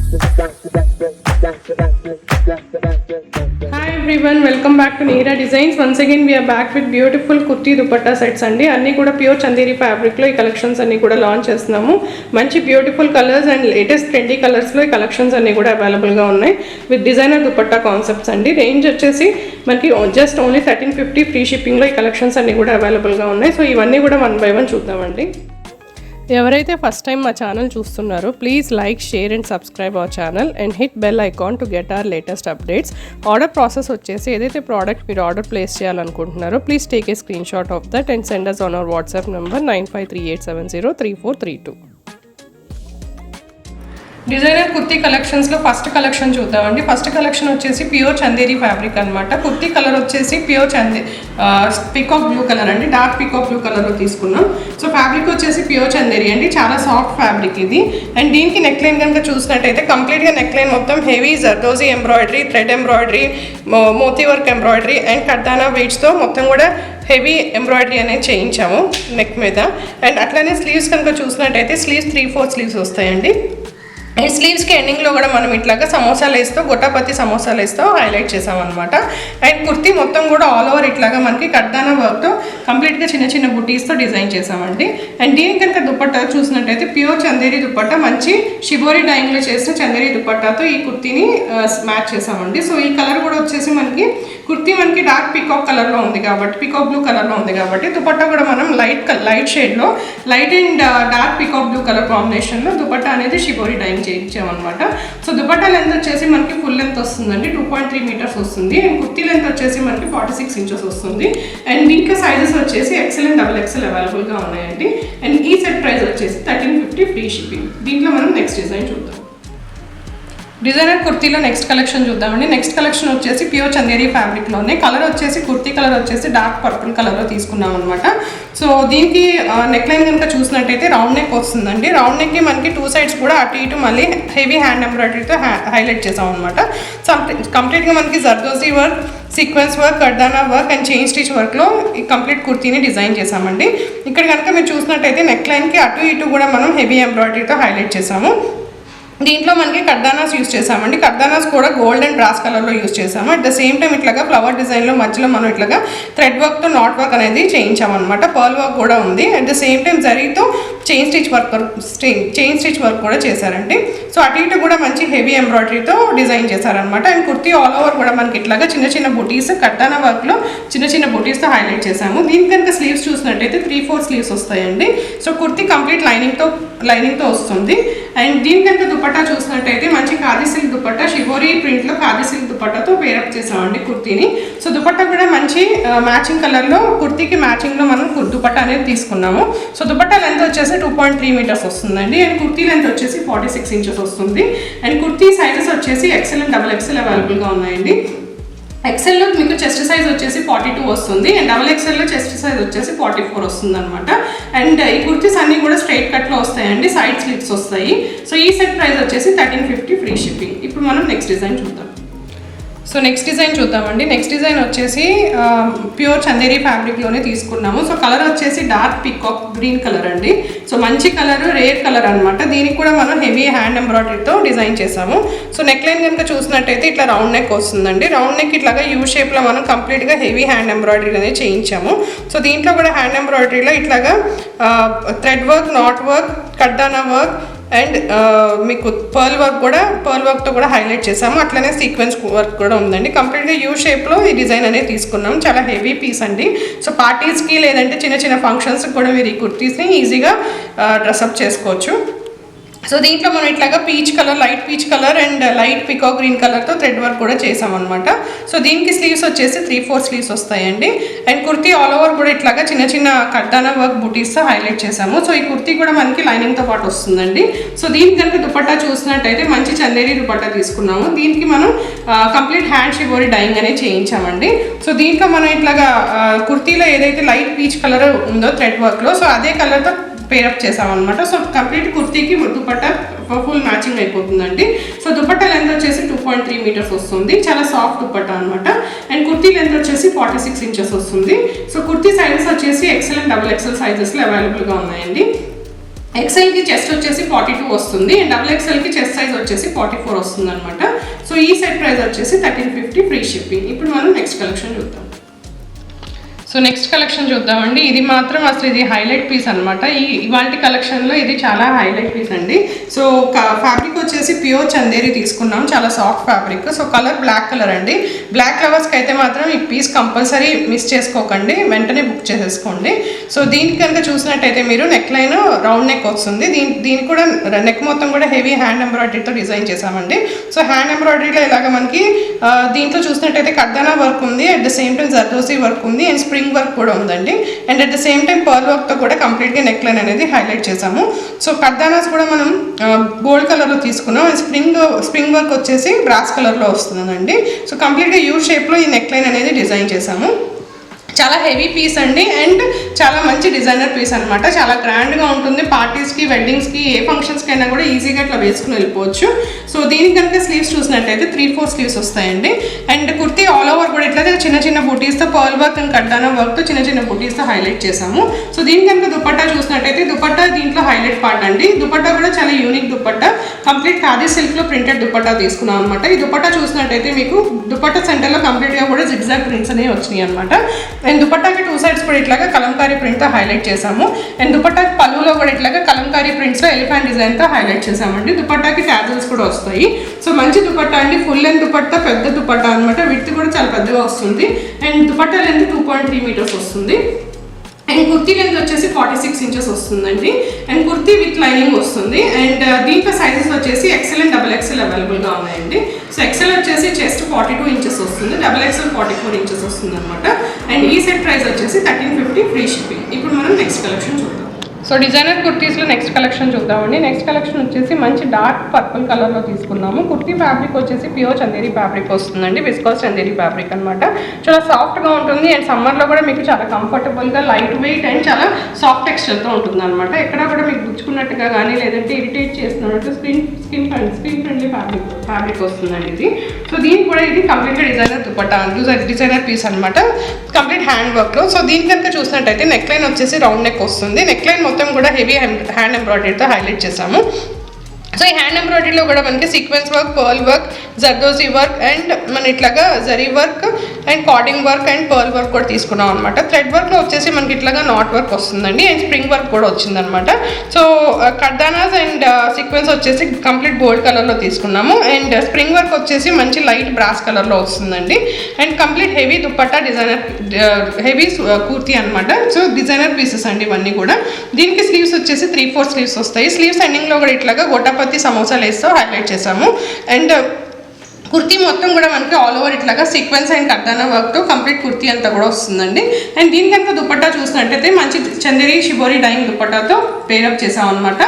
Hi everyone, welcome back to Neera Designs. Once again we are back with beautiful kurti dupatta sets andi. Anni kuda pure chanderi fabric lo ee collections anni kuda launch chestunnamo. Manchi beautiful colors and latest trendy colors lo ee collections anni kuda available ga unnai with designer dupatta concepts andi. Range vachesi manki just only 1350 free shipping lo ee collections anni kuda available ga unnai. So ivanni kuda one by one చూద్దామండి. ఎవరైతే first time మా channel చూస్తున్నారో please like, share and subscribe our channel and hit bell icon to get our latest updates. Order process వచ్చేసి ఏదైతే product మీరు order place చేయాలనుకుంటున్నారో please take a screenshot of that and send us on our WhatsApp number 9538703432. Designer kurti కలెక్షన్స్లో first collection చూద్దామండి. First collection వచ్చేసి pure Chanderi fabric అనమాట. Kurti colour వచ్చేసి pure peacock blue colour అండి, డార్క్ పికాక్ బ్లూ కలర్లో తీసుకున్నాం. So fabric వచ్చేసి pure Chanderi అండి, చాలా సాఫ్ట్ ఫ్యాబ్రిక్ ఇది. అండ్ దీనికి నెక్ లైన్ కనుక చూసినట్టయితే కంప్లీట్గా నెక్ లైన్ మొత్తం heavy zardozi embroidery, thread embroidery, మోతీ వర్క్ ఎంబ్రాయిడరీ అండ్ కర్దానా బీడ్స్తో మొత్తం కూడా హెవీ ఎంబ్రాయిడరీ అనేది చేయించాము నెక్ మీద. అండ్ అట్లానే స్లీవ్స్ కనుక చూసినట్టయితే స్లీవ్స్ 3/4 స్లీవ్స్ వస్తాయండి. అండ్ స్లీవ్స్కి ఎండింగ్లో కూడా మనం ఇట్లాగా సమోసా లేస్తో, గొట్టపత్తి సమోసా లేస్తో హైలైట్ చేసామన్నమాట. అండ్ కుర్తీ మొత్తం కూడా ఆల్ ఓవర్ ఇట్లాగా మనకి కర్దానా వర్క్తో కంప్లీట్గా చిన్న చిన్న బుటీస్తో డిజైన్ చేసామండి. అండ్ దీని కనుక దుపట్టా చూసినట్టయితే ప్యూర్ చందేరి దుపట్టా, మంచి షిబోరి డైయింగ్లో చేసిన చందేరి దుపట్టాతో ఈ కుర్తీని మ్యాచ్ చేసామండి. సో ఈ కలర్ కూడా వచ్చేసి మనకి కుర్తీ మనకి డార్క్ పికాక్ కలర్లో ఉంది కాబట్టి, పికాక్ బ్లూ కలర్లో ఉంది కాబట్టి దుపట్టా కూడా మనం లైట్ షేడ్లో, light and dark peacock blue colour కాంబినేషన్లో దుపట్టా అనేది షిబోరి డైయింగ్ చేయించామన్నమాట. సో దుపట్టా లెంత్ వచ్చేసి మనకి ఫుల్ లెంత్ వస్తుందండి, 2.3 మీటర్స్ వస్తుంది. అండ్ కుర్తీ లెంత్ వచ్చేసి మనకి 46 ఇంచెస్ వస్తుంది. అండ్ దీంట్లో సైజెస్ వచ్చేసి XL అండ్ XXL అవైలబుల్గా ఉన్నాయండి. అండ్ ఈ సెట్ ప్రైస్ వచ్చేసి 1350 ఫ్రీ షిప్పింగ్. దీంట్లో మనం నెక్స్ట్ డిజైన్ చూద్దాం. డిజైనర్ కుర్తీలో నెక్స్ట్ కలెక్షన్ చూద్దామండి. నెక్స్ట్ కలెక్షన్ వచ్చేసి ప్యూర్ చందేరి ఫ్యాబ్రిక్లోనే, కలర్ వచ్చేసి కుర్తీ కలర్ వచ్చేసి డార్క్ పర్పుల్ కలర్లో తీసుకున్నాం అనమాట. సో దీనికి నెక్ లైన్ కనుక చూసినట్టయితే రౌండ్ నెక్ వస్తుందండి. రౌండ్ నెక్కి మనకి 2 సైడ్స్ కూడా అటు ఇటు మళ్ళీ హెవీ హ్యాండ్ ఎంబ్రాయిడరీతో హైలైట్ చేసాం అనమాట. సో కంప్లీట్గా మనకి జర్దోజీ వర్క్, సీక్వెన్స్ వర్క్, కర్దానా వర్క్ అండ్ చైన్ స్టిచ్ వర్క్లో ఈ కంప్లీట్ కుర్తీని డిజైన్ చేసామండి. ఇక్కడ కనుక మీరు చూసినట్టయితే నెక్ లైన్కి అటు ఇటు కూడా మనం హెవీ ఎంబ్రాయిడరీతో హైలైట్ చేసాము. దీంట్లో మనకి కర్దానాస్ యూస్ చేసామండి. కర్దానాస్ కూడా గోల్డ్ అండ్ బ్రాస్ కలర్లో యూస్ చేసాము. అట్ ద సేమ్ టైం ఇట్లాగా ఫ్లవర్ డిజైన్లో మధ్యలో మనం ఇట్లాగా థ్రెడ్ వర్క్తో నాట్ వర్క్ అనేది చేయించామన్నమాట. పర్ల్ వర్క్ కూడా ఉంది. అట్ ద సేమ్ టైం జరీతో చైన్ స్టిచ్ వర్క్ కూడా చేశారండి. సో అటు ఇటు కూడా మంచి హెవీ ఎంబ్రాయిడరీతో డిజైన్ చేశారనమాట. అండ్ కుర్తీ ఆల్ ఓవర్ కూడా మనకి ఇట్లాగా చిన్న చిన్న బుటీస్, కర్దానా వర్క్లో చిన్న చిన్న బుటీస్తో హైలైట్ చేసాము. దీని కనుక స్లీవ్స్ చూసినట్టయితే 3/4 స్లీవ్స్ వస్తాయండి. సో కుర్తీ కంప్లీట్ లైనింగ్తో వస్తుంది. అండ్ దీని కనుక దుపట్టా చూసినట్టయితే మంచి ఖాదీ సిల్క్ దుపట్టా, షిబోరి ప్రింట్లో ఖాదీ సిల్క్ దుపట్టాతో పేరప్ చేసామండి కుర్తీని. సో దుపట్టా కూడా మంచి మ్యాచింగ్ కలర్లో కుర్తీకి మ్యాచింగ్లో మనం దుపట్టా అనేది తీసుకున్నాము. సో దుపట్టా లెంత్ వచ్చేసి 2.3 మీటర్స్ వస్తుందండి. అండ్ కుర్తీ లెంత్ వచ్చేసి 46 ఇంచెస్ వస్తుంది. అండ్ కుర్తీ సైజెస్ వచ్చేసి XL అండ్ XXL అవైలబుల్గా ఉన్నాయండి. XLలో మీకు చెస్ట్ సైజ్ వచ్చేసి 42 వస్తుంది. అండ్ XXLలో చెస్ట్ సైజ్ వచ్చేసి 44 వస్తుంది అనమాట. అండ్ ఈ కుర్తీస్ అన్నీ కూడా స్ట్రైట్ కట్లో వస్తాయండి, సైడ్ స్లిట్స్ వస్తాయి. సో ఈ సెట్ ప్రైస్ వచ్చేసి 1350 ఫ్రీ షిప్పింగ్. ఇప్పుడు మనం నెక్స్ట్ డిజైన్ చూద్దాం. సో నెక్స్ట్ డిజైన్ చూద్దామండి. నెక్స్ట్ డిజైన్ వచ్చేసి ప్యూర్ చందేరి ఫ్యాబ్రిక్లోనే తీసుకున్నాము. సో కలర్ వచ్చేసి డార్క్ పికాక్ గ్రీన్ కలర్ అండి. సో మంచి కలర్, రేర్ కలర్ అనమాట. దీనికి కూడా మనం హెవీ హ్యాండ్ ఎంబ్రాయిడరీతో డిజైన్ చేసాము. సో నెక్ లైన్ కనుక చూసినట్టయితే ఇట్లా రౌండ్ నెక్ వస్తుందండి. రౌండ్ నెక్ ఇట్లాగా యూ షేప్లో మనం కంప్లీట్గా హెవీ హ్యాండ్ ఎంబ్రాయిడరీ అనేది చేయించాము. సో దీంట్లో కూడా హ్యాండ్ ఎంబ్రాయిడరీలో ఇట్లాగా థ్రెడ్ వర్క్, నాట్ వర్క్, కర్దానా వర్క్ అండ్ మీకు పర్ల్ వర్క్తో కూడా హైలైట్ చేసాము. అట్లనే సీక్వెన్స్ వర్క్ కూడా ఉందండి. కంప్లీట్గా యూ షేప్లో ఈ డిజైన్ అనేది తీసుకున్నాం. చాలా హెవీ పీస్ అండి. సో పార్టీస్కి లేదంటే చిన్న చిన్న ఫంక్షన్స్కి కూడా మీరు ఈ కుర్తీస్ని ఈజీగా డ్రెస్అప్ చేసుకోవచ్చు. సో దీంట్లో మనం ఇట్లాగా peach colour, light peach colour and light peacock green కలర్తో థ్రెడ్ వర్క్ కూడా చేసామన్నమాట. సో దీనికి స్లీవ్స్ వచ్చేసి 3/4 స్లీవ్స్ వస్తాయండి. అండ్ కుర్తీ ఆల్ ఓవర్ కూడా ఇట్లాగా చిన్న చిన్న కర్దానా వర్క్ బుటీస్తో హైలైట్ చేసాము. సో ఈ కుర్తీ కూడా మనకి లైనింగ్తో పాటు వస్తుందండి. సో దీనికి కనుక దుపట్టా చూసినట్టయితే మంచి చందేరి దుపట్టా తీసుకున్నాము. దీనికి మనం కంప్లీట్ హ్యాండ్ షిబోరి డైయింగ్ అనేది చేయించామండి. సో దీంట్లో మనం ఇట్లాగా కుర్తీలో ఏదైతే లైట్ పీచ్ కలర్ ఉందో థ్రెడ్ వర్క్లో, సో అదే కలర్తో పేరప్ చేసామన్నమాట. సో కంప్లీట్ కుర్తీకి దుపట్టా ఫుల్ మ్యాచింగ్ అయిపోతుందండి. సో దుపట్టా లెంత్ వచ్చేసి 2.3 మీటర్స్ వస్తుంది. చాలా సాఫ్ట్ దుపట్టా అనమాట. అండ్ కుర్తీ లెంత్ వచ్చేసి 46 ఇంచెస్ వస్తుంది. సో కుర్తీ సైజెస్ వచ్చేసి XL అండ్ XXL సైజెస్లో అవైలబుల్గా ఉన్నాయండి. ఎక్సెల్కి చెస్ట్ వచ్చేసి 42 వస్తుంది అండ్ డబుల్ ఎక్సెల్కి చెస్ట్ సైజ్ వచ్చేసి 44 వస్తుంది అనమాట. సో ఈ సెట్ ప్రైస్ వచ్చేసి 1350 ఫ్రీ షిప్పింగ్. ఇప్పుడు మనం నెక్స్ట్ కలెక్షన్ చూద్దాం. సో నెక్స్ట్ కలెక్షన్ చూద్దామండి. ఇది మాత్రం అసలు ఇది హైలైట్ పీస్ అనమాట. ఇవాళ కలెక్షన్లో ఇది చాలా హైలైట్ పీస్ అండి. సో ఫ్యాబ్రిక్ వచ్చేసి ప్యూర్ చందేరి తీసుకున్నాం, చాలా soft fabric. So colour black colour అండి. బ్లాక్ లవర్స్కి అయితే మాత్రం ఈ పీస్ కంపల్సరీ మిస్ చేసుకోకండి, వెంటనే బుక్ చేసేసుకోండి. సో దీనికి కనుక చూసినట్టయితే మీరు నెక్ లైన్ రౌండ్ నెక్ వస్తుంది. దీనికి కూడా నెక్ మొత్తం కూడా హెవీ హ్యాండ్ ఎంబ్రాయిడరీతో డిజైన్ చేసామండి. సో హ్యాండ్ ఎంబ్రాయిడరీలో ఇలాగ మనకి దీంట్లో చూసినట్టయితే కర్దానా వర్క్ ఉంది, at the same time zardozi work ఉంది అండ్ స్ప్రింగ్ వర్క్ కూడా ఉందండి. And at the same time pearl వర్క్తో కూడా కంప్లీట్గా నెక్ లైన్ అనేది హైలైట్ చేసాము. సో కర్దానాస్ కూడా మనం గోల్డ్ కలర్లో తీసుకున్నాం అండ్ స్ప్రింగ్ వర్క్ వచ్చేసి బ్రాస్ కలర్లో వస్తుందండి. సో కంప్లీట్గా యూ షేప్లో ఈ నెక్ లైన్ అనేది డిజైన్ చేసాము. చాలా హెవీ పీస్ అండి అండ్ చాలా మంచి డిజైనర్ పీస్ అనమాట. చాలా గ్రాండ్గా ఉంటుంది. పార్టీస్కి, వెడ్డింగ్స్కి, ఏ ఫంక్షన్స్కి అయినా కూడా ఈజీగా ఇట్లా వేసుకుని వెళ్ళిపోవచ్చు. సో దీనికి కనుక స్లీవ్స్ చూసినట్టయితే 3-4 స్లీవ్స్ వస్తాయండి. అండ్ కుర్తీ ఆల్ ఓవర్ కూడా ఇట్లా చిన్న చిన్న బూటీస్తో పర్ల్ వర్క్ అండ్ కర్దానా వర్క్తో చిన్న చిన్న బూటీస్తో హైలైట్ చేసాము. సో దీనికి కనుక దుపట్టా చూసినట్టయితే దుపట్టా దీంట్లో హైలైట్ పార్ట్ అండి. దుపట్టా కూడా చాలా యూనిక్ దుపట్టా, కంప్లీట్ ఖాదీ సిల్క్లో ప్రింటెడ్ దుపట్టా తీసుకున్నాం అనమాట. ఈ దుపట్టా చూసినట్టయితే మీకు దుపట్టా సెంటర్లో కంప్లీట్గా కూడా జిగ్జాగ్ ప్రింట్స్ అనేవి వచ్చినాయి అనమాట. అండ్ దుపట్టాకి 2 సైడ్స్ కూడా ఇట్లాగా కలంకారీ ప్రింట్తో హైలైట్ చేసాము. అండ్ దుపట్టాకి పళ్ళులో కూడా ఇట్లాగా కలంకారీ ప్రింట్స్లో ఎలిఫెంట్ డిజైన్తో హైలైట్ చేసామండి. దుపట్టాకి ట్యాజల్స్ కూడా వస్తాయి. సో మంచి దుపట్టా అండి, ఫుల్ లెంత్ దుపట్టా, పెద్ద దుపట్టా అనమాట. విడ్త్ కూడా చాలా పెద్దగా వస్తుంది అండ్ దుపట్టా లెంత్ 2.3 మీటర్స్ వస్తుంది. అండ్ కుర్తీ లెంత్ వచ్చేసి 46 ఇంచెస్ వస్తుందండి. అండ్ కుర్తీ విత్ లైనింగ్ వస్తుంది. అండ్ దీంట్లో సైజెస్ వచ్చేసి ఎక్సెల్ అండ్ డబుల్ ఎక్సెల్ అవైలబుల్గా ఉన్నాయండి. సో ఎక్సెల్ వచ్చేసి చెస్ట్ 42 ఇంచెస్ వస్తుంది, డబుల్ ఎక్సెల్ 44 ఇంచెస్ వస్తుంది అనమాట. అండ్ ఈ సెట్ ప్రైస్ వచ్చేసి 1350 ఫ్రీ షిప్పింగ్. ఇప్పుడు మనం నెక్స్ట్ కలెక్షన్ చూద్దాం. సో డిజైనర్ కుర్తీస్లో నెక్స్ట్ కలెక్షన్ చూద్దామండి. నెక్స్ట్ కలెక్షన్ వచ్చేసి మంచి డార్క్ పర్పుల్ కలర్లో తీసుకున్నాము. కుర్తీ ఫ్యాబ్రిక్ వచ్చేసి ప్యూర్ చందేరి ఫ్యాబ్రిక్ వస్తుందండి, విస్కోస్ చందేరి ఫ్యాబ్రిక్ అనమాట. చాలా సాఫ్ట్గా ఉంటుంది అండ్ సమ్మర్లో కూడా మీకు చాలా కంఫర్టబుల్గా, లైట్ వెయిట్ అండ్ చాలా సాఫ్ట్ టెక్స్చర్తో ఉంటుంది అనమాట. ఎక్కడ కూడా మీకు గుచ్చుకున్నట్టుగా కానీ లేదంటే ఇరిటేట్ చేస్తున్నట్టు స్కిన్ ఫ్రెండ్లీ ఫ్యాబ్రిక్ వస్తుందండి ఇది. సో దీనికి కూడా ఇది కంప్లీట్గా డిజైనర్ దుపట్టా, డిజైనర్ పీస్ అనమాట, కంప్లీట్ హ్యాండ్ వర్క్లో. సో దీని కనుక చూసినట్టయితే నెక్ లైన్ వచ్చేసి రౌండ్ నెక్ వస్తుంది. నెక్ లైన్ మొత్తం కూడా హెవీ హ్యాండ్ ఎంబ్రాయిడరీతో హైలైట్ చేసాము. సో ఈ హ్యాండ్ ఎంబ్రాయిడరీలో కూడా మనకి sequence work, pearl work, zardozi work and మన ఇట్లాగా zari work and carding work and pearl work కూడా తీసుకున్నాం అనమాట. థ్రెడ్ వర్క్లో వచ్చేసి మనకి ఇట్లాగా నాట్ వర్క్ వస్తుందండి అండ్ స్ప్రింగ్ వర్క్ కూడా వచ్చిందనమాట. సో కర్దానాస్ అండ్ సీక్వెన్స్ వచ్చేసి కంప్లీట్ గోల్డ్ కలర్లో తీసుకున్నాము అండ్ స్ప్రింగ్ వర్క్ వచ్చేసి మంచి లైట్ బ్రాస్ కలర్లో వస్తుందండి. And complete heavy dupatta designer, heavy kurti అనమాట. సో డిజైనర్ పీసెస్ అండి ఇవన్నీ కూడా. దీనికి స్లీవ్స్ వచ్చేసి 3-4 స్లీవ్స్ వస్తాయి. స్లీవ్స్ ఎండింగ్లో కూడా ఇట్లాగా గోటాపత్తి సమోసా లేస్తో హైలైట్ చేసాము. అండ్ కుర్తీ మొత్తం కూడా మనకి ఆల్ ఓవర్ ఇట్లాగా సీక్వెన్స్ అండ్ కర్దానా వర్క్తో కంప్లీట్ కుర్తీ అంతా కూడా వస్తుందండి. అండ్ దీని కనుక దుపట్టా చూసినట్టయితే మంచి చందేరి షిబోరి డైయింగ్ దుపట్టాతో పేరప్ చేసాం అనమాట.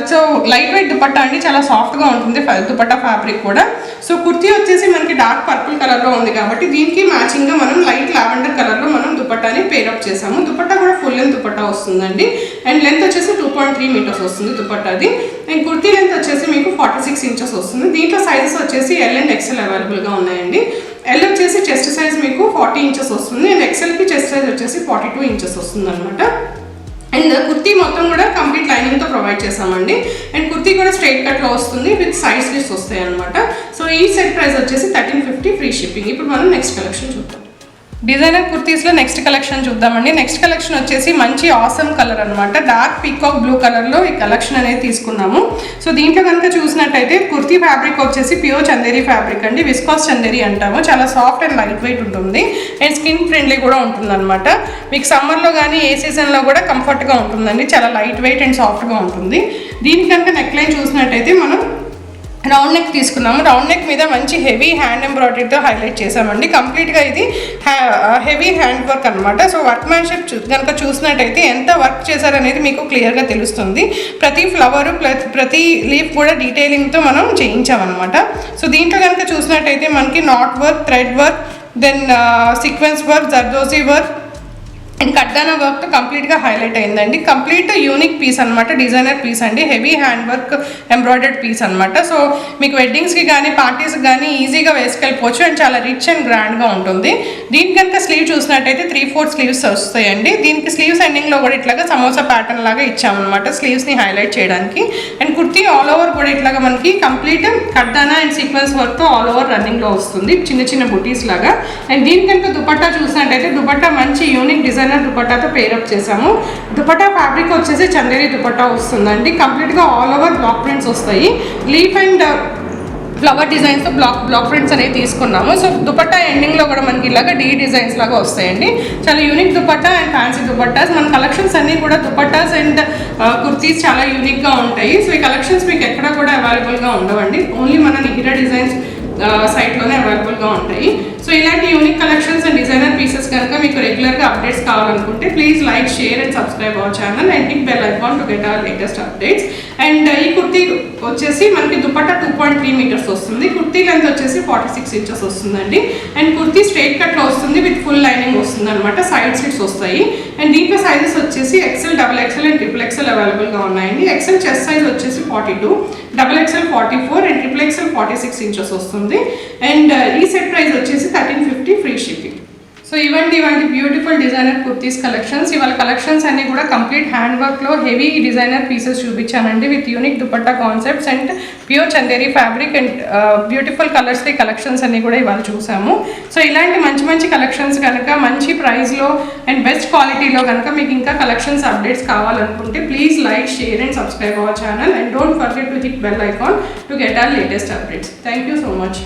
సో లైట్ వెయిట్ దుపట్టా అండి, చాలా సాఫ్ట్గా ఉంటుంది దుపట్టా ఫ్యాబ్రిక్ కూడా. సో కుర్తీ వచ్చేసి మనకి డార్క్ పర్పుల్ కలర్లో ఉంది కాబట్టి దీనికి మ్యాచింగ్గా మనం లైట్ లావెండర్ కలర్లో మనం దుపట్టాని పేరప్ చేసాము. దుపట్టా కూడా ఫుల్ లెంత్ దుపట్టా వస్తుందండి అండ్ లెంత్ వచ్చేసి 2.3 మీటర్స్ వస్తుంది దుపట్టాది. అండ్ కుర్తీ లెంత్ వచ్చేసి మీకు 46 ఇంచెస్ వస్తుంది. దీంట్లో సైజెస్ వచ్చేసి ఎల్ అండ్ ఎక్సెల్ అవైలబుల్గా ఉన్నాయండి. ఎల్ వచ్చేసి చెస్ట్ సైజ్ మీకు 40 ఇంచెస్ వస్తుంది అండ్ ఎక్సెల్కి చెస్ట్ సైజ్ వచ్చేసి 42 ఇంచెస్ వస్తుంది అనమాట. అండ్ కుర్తీ మొత్తం కూడా కంప్లీట్ లైనింగ్తో ప్రొవైడ్ చేసామండి. అండ్ కుర్తీ కూడా స్ట్రైట్ కట్లో వస్తుంది విత్ సైడ్ స్లీవ్స్ వస్తాయి అనమాట. సో ఈ సెట్ ప్రైస్ వచ్చేసి 1350 ఫ్రీ షిప్పింగ్. ఇప్పుడు మనం నెక్స్ట్ కలెక్షన్ చూద్దాం. డిజైనర్ కుర్తీస్లో నెక్స్ట్ కలెక్షన్ చూద్దామండి. నెక్స్ట్ కలెక్షన్ వచ్చేసి మంచి ఆసమ్ కలర్ అనమాట. డార్క్ పీకాక్ బ్లూ కలర్లో ఈ కలెక్షన్ అనేది తీసుకున్నాము. సో దీంట్లో కనుక చూసినట్టయితే కుర్తీ ఫ్యాబ్రిక్ వచ్చేసి ప్యూర్ చందేరి ఫ్యాబ్రిక్ అండి, విస్కాస్ చందేరి అంటాము. చాలా సాఫ్ట్ అండ్ లైట్ వెయిట్ ఉంటుంది అండ్ స్కిన్ ఫ్రెండ్లీ కూడా ఉంటుంది అనమాట. మీకు సమ్మర్లో కానీ ఏ సీజన్లో కూడా కంఫర్ట్గా ఉంటుందండి. చాలా లైట్ వెయిట్ అండ్ సాఫ్ట్గా ఉంటుంది. దీనికి కనుక నెక్ లైన్ చూసినట్టయితే మనం రౌండ్ నెక్ తీసుకున్నాము. రౌండ్ నెక్ మీద మంచి హెవీ హ్యాండ్ ఎంబ్రాయిడరీతో హైలైట్ చేసామండి. కంప్లీట్గా ఇది హెవీ హ్యాండ్ వర్క్ అనమాట. సో వర్క్ మ్యాన్షిప్ కనుక చూసినట్టయితే ఎంత వర్క్ చేశారనేది మీకు క్లియర్గా తెలుస్తుంది. ప్రతి ఫ్లవరు ప్రతి లీఫ్ కూడా డీటెయిలింగ్తో మనం చేయించామన్నమాట. సో దీంట్లో కనుక చూసినట్టయితే మనకి knot work, thread work, then sequence work, zardozi work and కడ్డానా వర్క్తో కంప్లీట్గా హైలైట్ అయిందండి. కంప్లీట్ యూనిక్ పీస్ అనమాట, డిజైనర్ పీస్ అండి, heavy hand work embroidered piece అనమాట. సో మీకు వెడ్డింగ్స్కి కానీ పార్టీస్కి కానీ ఈజీగా వేసుకెళ్ళిపోవచ్చు అండ్ చాలా రిచ్ అండ్ గ్రాండ్గా ఉంటుంది. దీని కనుక స్లీవ్ చూసినట్టయితే 3/4 స్లీవ్స్ వస్తాయండి. దీనికి స్లీవ్స్ ఎండింగ్లో కూడా ఇట్లాగా సమోసా ప్యాటర్న్ లాగా ఇచ్చామన్నమాట స్లీవ్స్ని హైలైట్ చేయడానికి. అండ్ కుర్తీ ఆల్ ఓవర్ కూడా ఇట్లాగా మనకి కంప్లీట్ కడ్డానా అండ్ సీక్వెన్స్ వర్క్తో ఆల్ ఓవర్ రన్నింగ్లో వస్తుంది, చిన్న చిన్న బుటీస్ లాగా. అండ్ దీని కనుక దుపట్టా చూసినట్టయితే దుపట్టా మంచి యూనిక్ డిజైనర్ దుపట్టాతో పేరప్ చేసాము. దుపట్టా ఫ్యాబ్రిక్ వచ్చేసి చందేరి దుపట్టా వస్తుందండి. కంప్లీట్గా ఆల్ ఓవర్ బ్లాక్ ప్రింట్స్ వస్తాయి. లీఫ్ అండ్ ఫ్లవర్ డిజైన్స్తో బ్లాక్ ప్రింట్స్ అనేవి తీసుకున్నాము. సో దుపట్టా ఎండింగ్లో కూడా మనకి ఇలాగా డీ డిజైన్స్ లాగా వస్తాయండి. చాలా unique dupatta and fancy dupattas. మన కలెక్షన్స్ అన్నీ కూడా దుపట్టాస్ అండ్ కుర్తీస్ చాలా యూనిక్గా ఉంటాయి. సో ఈ కలెక్షన్స్ మీకు ఎక్కడ కూడా అవైలబుల్గా ఉండవండి, ఓన్లీ మన నిహిరా డిజైన్స్ సైట్లోనే అవైలబుల్గా ఉంటాయి. సో ఇలాంటి unique collections and designer pieces కనుక మీకు రెగ్యులర్గా అప్డేట్స్ కావాలనుకుంటే please like, share and subscribe our channel and hit bell icon to get our latest updates. And ఈ కుర్తీ వచ్చేసి మనకి దుపట్టా 2.3 మీటర్స్ వస్తుంది. కుర్తీ లెంత్ వచ్చేసి 46 ఇంచెస్ వస్తుందండి. అండ్ కుర్తీ స్ట్రైట్ కట్లో వస్తుంది, విత్ ఫుల్ లైనింగ్ వస్తుంది అనమాట, సైడ్ స్లిట్స్ వస్తాయి. అండ్ దీంట్లో సైజెస్ వచ్చేసి XL, XXL అండ్ XXL అవైలబుల్గా ఉన్నాయండి. XL చెస్ట్ సైజ్ వచ్చేసి 42, XXL 44 అండ్ XXL 46 ఇంచెస్ వస్తుంది. అండ్ ఈ సెట్ ప్రైస్ వచ్చేసి 1350 ఫ్రీ షిప్పింగ్. సో ఇవంటి బ్యూటిఫుల్ డిజైనర్ కుర్తీస్ కలెక్షన్స్. ఇవాళ కలెక్షన్స్ అన్ని కూడా కంప్లీట్ హ్యాండ్ వర్క్లో హెవీ డిజైనర్ పీసెస్ చూపించానండి, with unique dupatta concepts and pure Chanderi fabric and beautiful colours collections అన్ని కూడా ఇవాళ చూసాము. సో ఇలాంటి మంచి మంచి కలెక్షన్స్ కనుక మంచి ప్రైస్లో అండ్ బెస్ట్ క్వాలిటీలో కనుక మీకు ఇంకా కలెక్షన్స్ అప్డేట్స్ కావాలనుకుంటే please like, share and subscribe our channel and don't forget to hit bell icon to get our latest updates. Thank you so much.